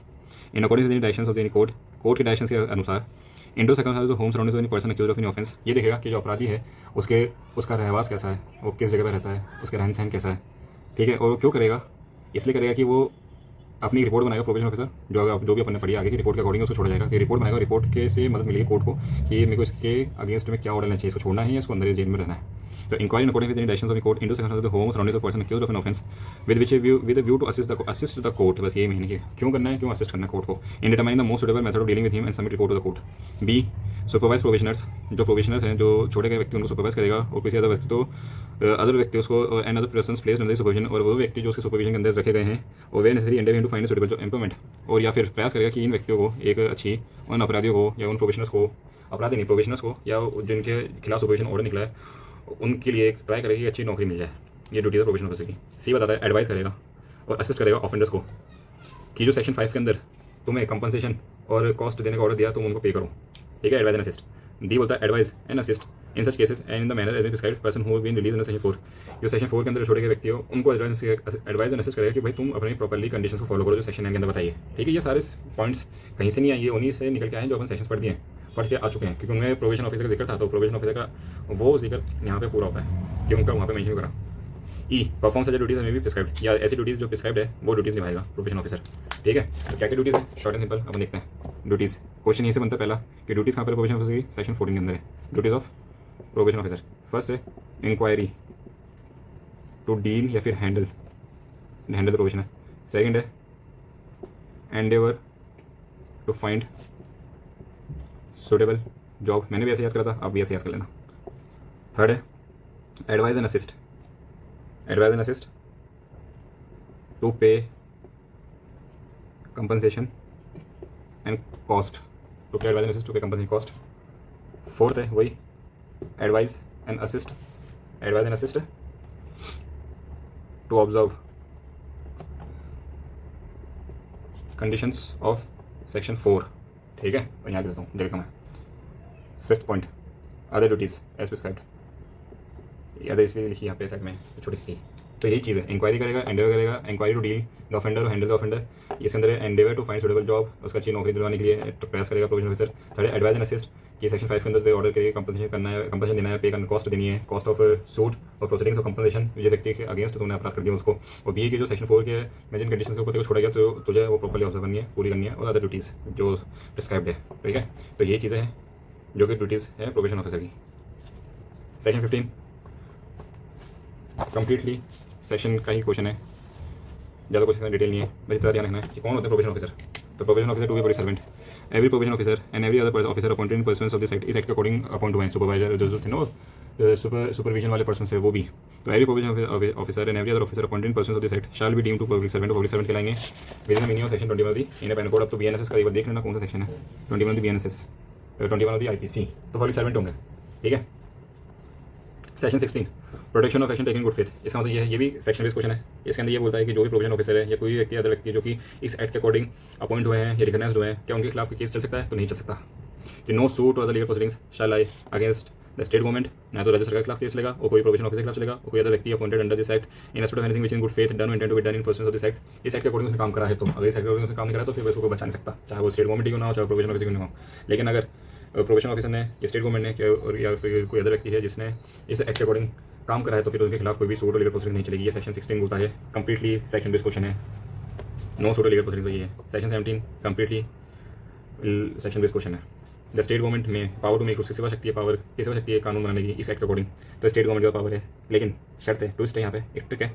S1: in according to the directions of the court के डायरेक्शंस के अनुसार, into circumstances home surroundings of any person accused of any offence. ये देखेगा कि जो अपराधी है उसका रहवास कैसा है, वो किस जगह पर रहता है, उसका रहन सहन कैसा है। ठीक है, और क्यों करेगा, इसलिए करेगा कि वो अपनी रिपोर्ट बनाएगा प्रोबेशन ऑफिसर, जो भी अपन ने पढ़ी आगे की रिपोर्ट के अकॉर्डिंग उसको छोड़ा जाएगा, कि रिपोर्ट बनाएगा, रिपोर्ट के से मदद मिलेगी कोर्ट को कि मेरे को इसके अगेंस्ट में क्या ऑर्डर लेना चाहिए, इसको छोड़ना है या इसको अंदर जेल में रहना है। तो inquiry according with directions of the court into section of the home surroundings of person accused of an offence with view to assist the court. बस ये महीने की क्यों करना है, क्यों असिस्ट करना है कोर्ट को, in determining the most suitable method of dealing with him and submit report to the court. B supervise probationers, जो प्रोबेशनर्स हैं, जो छोड़े गए व्यक्ति उनको सुपरवाइज करेगा, और किसी अदर व्यक्ति तो अदर व्यक्ति उसको and other persons placed under supervision, और वो व्यक्ति जो उसके सुपरविजन के अंदर रखे गए हैं, और वे necessary endeavour to find suitable जो एम्प्लॉयमेंट, और या फिर प्रयास करेगा कि इन व्यक्तियों को एक अच्छी, उन अपराधियों को या उन प्रोबेशनर्स को, अपराधी नहीं प्रोबेशनर्स को, या जिनके खिलाफ सुपरविजन ऑर्डर निकला है उनके लिए एक ट्राई करेगी अच्छी नौकरी मिल जाए। ये ड्यूटी है प्रोबेशन ऑफिसर की। सी बताता है एडवाइस करेगा और असिस्ट करेगा ऑफेंडर्स को कि जो सेक्शन 5 के अंदर तुम्हें कंपनसेशन और कॉस्ट देने का ऑर्डर दिया तुम उनको पे करो। ठीक है, एडवाइस एंड असिस्ट। डी बोलता है advice and assist in such cases and in the manner as prescribed person who been release in section 4। जो सेक्शन 4 के अंदर छोड़े गए व्यक्ति हो उनको एडवाइस एंड असिस्ट करेगा कि भाई तुम अपने प्रॉपर्ली कंडीशन को फॉलो करो जो सेक्शन 9 के अंदर बताइए। ठीक है, ये सारे पॉइंट्स कहीं से नहीं आए, ये उन्हीं से निकल के आए जो अपन सेक्शन पढ़ के आ चुके हैं, क्योंकि उनमें प्रोबेशन ऑफिसर का जिक्र था, तो प्रोबेशन ऑफिसर का वो जिक्र यहाँ पे पूरा होता है कि उनका वहाँ पे मेंशन करा। ई परफॉर्म सच ड्यूटीज में भी प्रिस्क्राइब्ड, या ऐसी ड्यूटीज जो प्रिस्क्राइब्ड है वो ड्यूटीज निभाएगा प्रोबेशन ऑफिसर। ठीक है, तो क्या क्या ड्यूटीज है, शॉर्ट एंड सिंपल अपन देखते हैं। ड्यूटीज क्वेश्चन यहीं से बनता है पहला कि ड्यूटीज कहाँ पर प्रोबेशन ऑफिसर की, सेक्शन 14 के अंदर है। Duties of probation officer, first है इंक्वायरी टू डील या फिर हैंडल द प्रोबेशन है। सेकेंड है endeavour to find suitable job, मैंने भी ऐसे याद करा था, आप भी ऐसे याद कर लेना। थर्ड है advise and assist to pay compensation and cost, to pay advise and assist to pay compensation cost. Fourth है वही advise and assist to observe conditions of section 4, ठीक है, और यहाँ देता हूँ, देखा मैं 5th point, other duties as prescribed. याद है इसलिए लिखी यहाँ पे साइड में छोटी सी। तो यही चीज़ है, इंक्वायरी करेगा, एंडेवर करेगा, inquiry to deal the offender और हैंडल द ऑफेंडर। इसके अंदर endeavour to find suitable job, उसका अच्छी नौकरी दिलवाने के लिए प्रयास करेगा provision officer. Third advise and assist, कि सेक्शन 5 के अंदर ऑर्डर करिए, कंपनसेशन करना है, कंपनसेशन देना है, पे करना, कॉस्ट देनी है, कॉस्ट ऑफ सूट और प्रोसीडिंग्स ऑफ कंपनसेशन जिस व्यक्ति के अगेंस्ट तुमने अपराध कर दिया उसको। और बी के जो सेक्शन 4 के मैं जिन कंडीशन के ऊपर तेरे को छोड़ा गया तो तुझे वो प्रॉपर्ली ऑब्जर्व करनी है, पूरी करनी है, और अदर ड्यूटीज़ जो प्रिस्क्राइब्ड है, ठीक है। तो ये चीज़ें हैं जो कि ड्यूटीज़ है प्रोबेशन ऑफिसर की। सेक्शन 15 कंप्लीटली सेक्शन का ही क्वेश्चन है, ज़्यादा कुछ डिटेल नहीं है, बस इतना ध्यान रखना है कि कौन होता है प्रोबेशन ऑफिसर। तो probation officer to be police servant, every probation officer and every other officer appointed in persons of this act इस एक्ट के अकॉर्डिंग अपॉइंट हुए हैं। सुपरवाइजर जो थे ना सुपरविजन वाले पर्सन है वो भी। तो every probation officer and every other officer appointed in persons of this act shall be deemed to public servant कहलाएंगे within meaning of section 21 the इन पेन कोड। अब तो बीएनएसएस का एक बार देख लेना कौन सा सेक्शन है, 21 दी बीएनएसएस, 21 ऑफ दी आईपीसी, तो पब्लिक सर्वेंट होंगे, ठीक है। Section 16 protection of action taken good faith, इसका मतलब ये भी सेक्शन बेस्ड क्वेश्चन है। इसके अंदर ये बोलता है कि जो भी प्रोविजन ऑफिसर है या कोई व्यक्ति अदर व्यक्ति जो कि इस एक्ट के अकॉर्डिंग अपॉइंट हुए हैं या रिकॉग्नाइज्ड हुए हैं, क्या उनके खिलाफ कोई केस चल सकता है? तो नहीं चल सकता। कि नो सूट और the legal proceedings shall lie against the state government, ना तो राज्य सरकार के खिलाफ केस चलेगा और कोई प्रोविजन ऑफिसर के खिलाफ चलेगा और कोई अदर व्यक्ति appointed under this act in respect of anything which in good faith done or intend to be done in person of this act. इस एक्ट के अकॉर्डिंग उसने काम करा है, तो अगर इस एक्ट के अकॉर्डिंग उसने काम नहीं करा तो फिर उसको कोई बचा नहीं सकता, चाहे वो स्टेट गवर्नमेंट ही क्यों ना हो, चाहे प्रोविजन ऑफिसर क्यों ना हो। लेकिन अगर प्रोविजन ऑफिसर ने या स्टेट गवर्नमेंट ने और या फिर कोई अदर व्यक्ति है जिसने इस एक्ट के अकॉर्डिंग काम करा है तो फिर उनके खिलाफ कोई भी सूट और लीगल प्रोसीडिंग नहीं चलेगी। ये सेक्शन 16 बोलता है, कंप्लीटली सेक्शन बेस्ड क्वेश्चन है, नो सूट और लीगल प्रोसीडिंग। तो ये है section 17 completely section based question है। द स्टेट गवर्नमेंट में पावर टू मेक, उसकी सेवा शक्ति है, पावर की सेवा शक्ति है कानून बनाने की इस एक्ट के अकॉर्डिंग, तो स्टेट गवर्नमेंट का पावर है। लेकिन शर्त है, ट्विस्ट है यहाँ पे, एक ट्रिक है,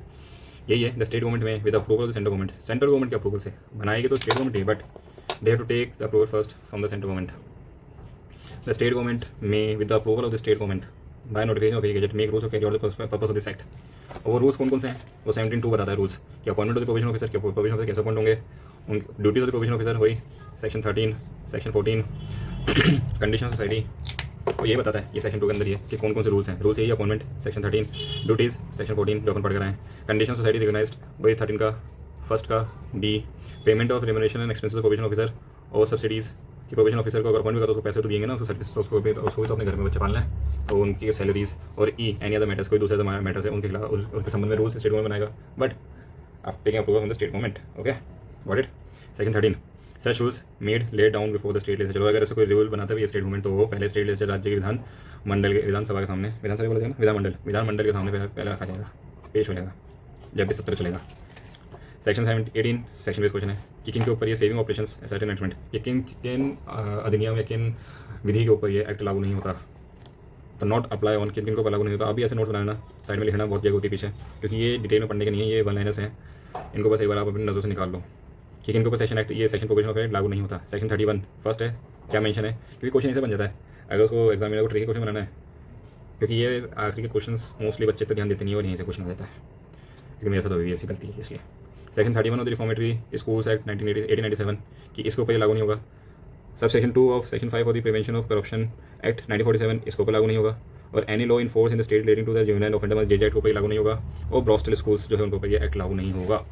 S1: यही है the state government may with approval of the central government, central government के अप्रूवल से बनाएगी तो स्टेट गवर्नमेंट है, but they have to take the approval first from the central government. The state government may with the approval of the state government by notification of a gazette make rules of carry out the purpose of this act. और वो rules कौन कौन से हैं? वो 17(2) बताता है rules कि appointment of the provision officer, के प्रोविजन ऑफिसर कैसे अपॉइंट होंगे, उन duties of the provision officer हुई सेक्शन 13, सेक्शन 14 कंडीशन सोसाइटी, और ये बताता है ये सेक्शन 2 के अंदर ही है कि कौन कौन से रूल्स हैं। रूल्स यही अपॉइंटमेंट सेक्शन 13, ड्यूटीज सेक्शन 14 जो अपन पढ़ कर रहे हैं, कंडीशन सोसाइटी रिकॉग्नाइज्ड वही 13 का फर्स्ट का, D payment of remuneration and expenses of provision officer और सब्सिडीज़ कि प्रोविजन ऑफिसर को अगर अपॉइंट भी करो तो पैसे तो दिएंगे ना, उसको भी तो अपने घर में बच्चे पालना है, तो उनकी सैलरीज और एनी अदर मैटर्स, कोई दूसरे मैटर्स है उनके खिलाफ उसके संबंध में रूल्स स्टेट गवर्नमेंट बनाएगा, but after taking approval from the state government. Okay got it. Section 13 such rules made let down before the state legislature, अगर ऐसा कोई रूल बनाता है स्टेट गवर्नमेंट तो वो पहले स्टेट लेजिस्लेचर राज्य के विधानसभा के सामने, विधानसभा बोला जाएगा विधानमंडल के सामने पहले रखा जाएगा, पेश हो जाएगा जब भी सत्र चलेगा। सेक्शन 18 सेक्शन बेस्ड क्वेश्चन है कि किन के ऊपर ये सेविंग ऑपरेशंस सर्टेन एग्रीमेंट, ये किन अधिनियम या किन विधि के ऊपर ये एक्ट लागू नहीं होता, तो नॉट अप्लाई ऑन किन को लागू नहीं होता। अभी ऐसे नोट बनाना, साइड में लिखना बहुत जगह होती है पीछे, क्योंकि ये डिटेल में पढ़ने के नहीं है, ये वन लाइनर्स हैं, इनको बस एक बार आप अपनी नज़रों से निकाल लो कि किन के ऊपर सेक्शन एक्ट ये सेक्शन प्रोविजन ऑफ एक्ट लागू नहीं होता। सेक्शन 31 फर्स्ट है, क्या मेंशन है, क्योंकि क्वेश्चन ऐसे बन जाता है अगर उसको एग्जामिनर को ट्रिकी क्वेश्चन बनाना है, क्योंकि ये आखिरी के क्वेश्चन मोस्टली बच्चे तो ध्यान देते नहीं और यहीं से क्वेश्चन आ जाता है, क्योंकि मेरे साथ अभी ऐसी गलती है इसलिए। Section 31 of the reformatory schools act 1897 कि इसके ऊपर लागू नहीं होगा। Sub section 2 of section 5 of the prevention of corruption act 1947 इसके ऊपर लागू नहीं होगा। और any law in force in the state relating to the juvenile offender JJ act के ऊपर लागू नहीं होगा। और ब्रॉस्टल स्कूल्स जो है उनके ऊपर ये एक्ट लागू नहीं होगा।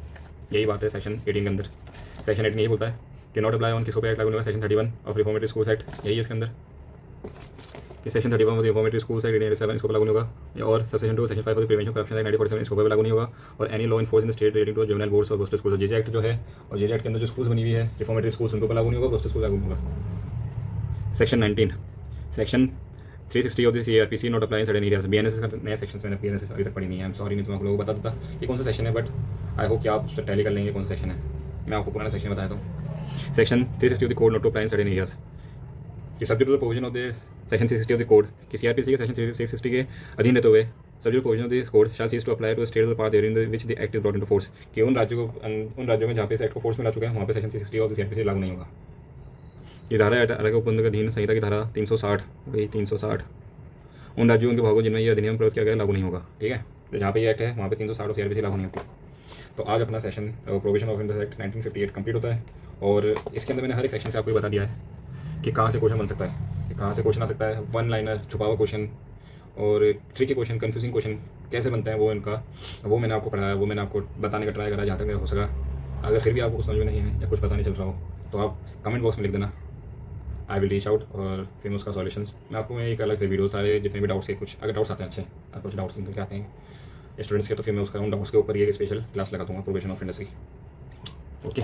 S1: यही बात है सेक्शन 18 के अंदर। सेक्शन 18 यही बोलता है कि नॉट अप्लाई ऑन किसको पे एक्ट लागू नहीं होगा। Section 31 of reformatory schools act यही है इसके अंदर। Section 31 of reformatory schools act 1897 इसको लागू नहीं होगा। और sub section 2 section 5 of prevention corruption act 1947 इसको पे लागू नहीं होगा। और any law in force in the state relating to juvenile boards और ब्रॉस्टल स्कूल्स जेजे एक्ट जो है और जेजे एक्ट के अंदर जो स्कूल्स बनी हुई है रिफॉर्मेटरी स्कूल्स उनको पे लागू नहीं होगा, ब्रॉस्टल स्कूल लागू नहीं होगा। Section 19 section 360 of this CrPC not apply in certain areas. BNSS का नया सेक्शन मैंने बीएनएसएस अभी तक पढ़ी नहीं है, आई एम सॉरी, नहीं तो मैं आप लोगों को बता देता कि कौन सा सेक्शन है, बट आई होप कि आप टैली कर लेंगे कौन सा सेक्शन है। मैं आपको पुराना सेक्शन बताया था। Section 360 of the code not to apply in certain areas कि subject to the provision of the section 360 of the code कि सीआरपीसी के सेक्शन 360 के अधीन रहते हुए subject provision of this code shall cease to apply to state of the part in which the act is brought into force कि उन राज्यों में जहाँ पे इस एक्ट को फोर्स में ला चुके हैं वहाँ पे सेक्शन 360 ऑफ द सीआरपीसी लागू नहीं होगा। ये धारा अलग उपबंध के अधीन संहिता की धारा 360 वही 360 उन राज्यों के भागों जिनमें ये अधिनियम प्रयोग किया गया लागू नहीं होगा। ठीक है, तो जहाँ पे ये एक्ट है वहाँ पे 360 और सीआरपीसी लागू नहीं होती। तो आज अपना session provision of India act 1958 complete होता है और इसके अंदर मैंने हर एक सेक्शन से आपको बता दिया है कि कहाँ से क्वेश्चन बन सकता है, कि कहाँ से क्वेश्चन आ सकता है, वन लाइनर, छुपा हुआ क्वेश्चन और ट्रिकी क्वेश्चन, कन्फ्यूजिंग क्वेश्चन कैसे बनते हैं वो इनका वो मैंने आपको पढ़ाया, वो मैंने आपको बताने का ट्राई करा जहाँ तक मेरा हो सका। अगर फिर भी आपको कुछ समझ में नहीं है या कुछ पता नहीं चल रहा हो तो आप कमेंट बॉक्स में लिख देना, आई विल रीच आउट, और फिर मैं उसका सॉल्यूशंस मैं आपको एक अलग से वीडियो सारे जितने भी डाउट्स के, कुछ अगर डाउट्स आते हैं अच्छे, अगर कुछ डाउट्स निकल के आते हैं स्टूडेंट्स के, तो फिर मैं उसका उन डाउट्स के ऊपर ये स्पेशल क्लास लगा दूँगा प्रोबेशन ऑफ इंडस्ट्री। ओके।